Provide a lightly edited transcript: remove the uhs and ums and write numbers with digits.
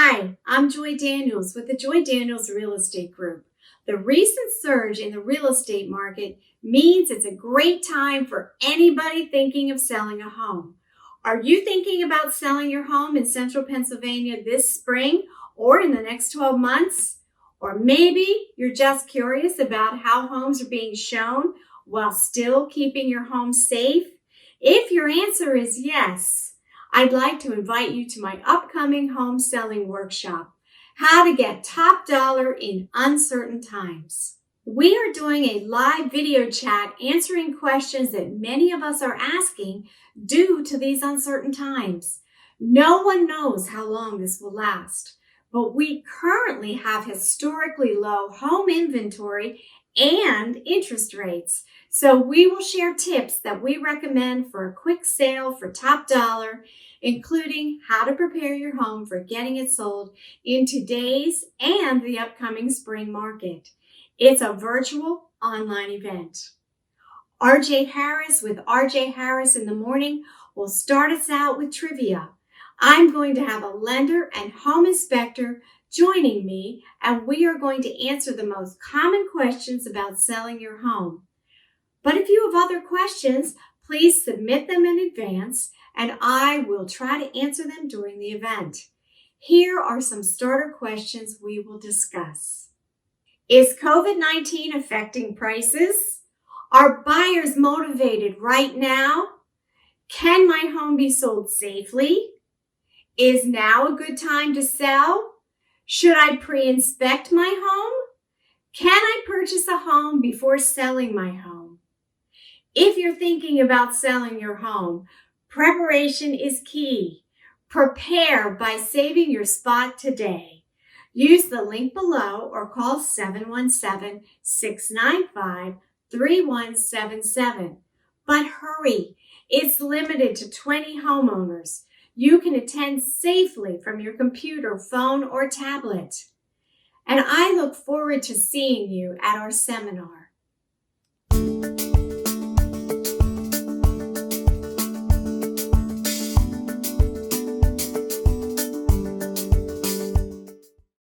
Hi, I'm Joy Daniels with the Joy Daniels Real Estate Group. The recent surge in the real estate market means it's a great time for anybody thinking of selling a home. Are you thinking about selling your home in central Pennsylvania this spring or in the next 12 months? Or maybe you're just curious about how homes are being shown while still keeping your home safe? If your answer is yes, I'd like to invite you to my upcoming home selling workshop, How to Get Top Dollar in Uncertain Times. We are doing a live video chat answering questions that many of us are asking due to these uncertain times. No one knows how long this will last, but we currently have historically low home inventory and interest rates. So we will share tips that we recommend for a quick sale for top dollar, including how to prepare your home for getting it sold in today's and the upcoming spring market. It's a virtual online event. RJ Harris with RJ Harris in the Morning will start us out with trivia. I'm going to have a lender and home inspector joining me, and we are going to answer the most common questions about selling your home. But if you have other questions, please submit them in advance, and I will try to answer them during the event. Here are some starter questions we will discuss. Is COVID-19 affecting prices? Are buyers motivated right now? Can my home be sold safely? Is now a good time to sell? Should I pre-inspect my home? Can I purchase a home before selling my home? If you're thinking about selling your home, preparation is key. Prepare by saving your spot today. Use the link below or call 717-695-3177. But hurry, it's limited to 20 homeowners. You can attend safely from your computer, phone, or tablet. And I look forward to seeing you at our seminar.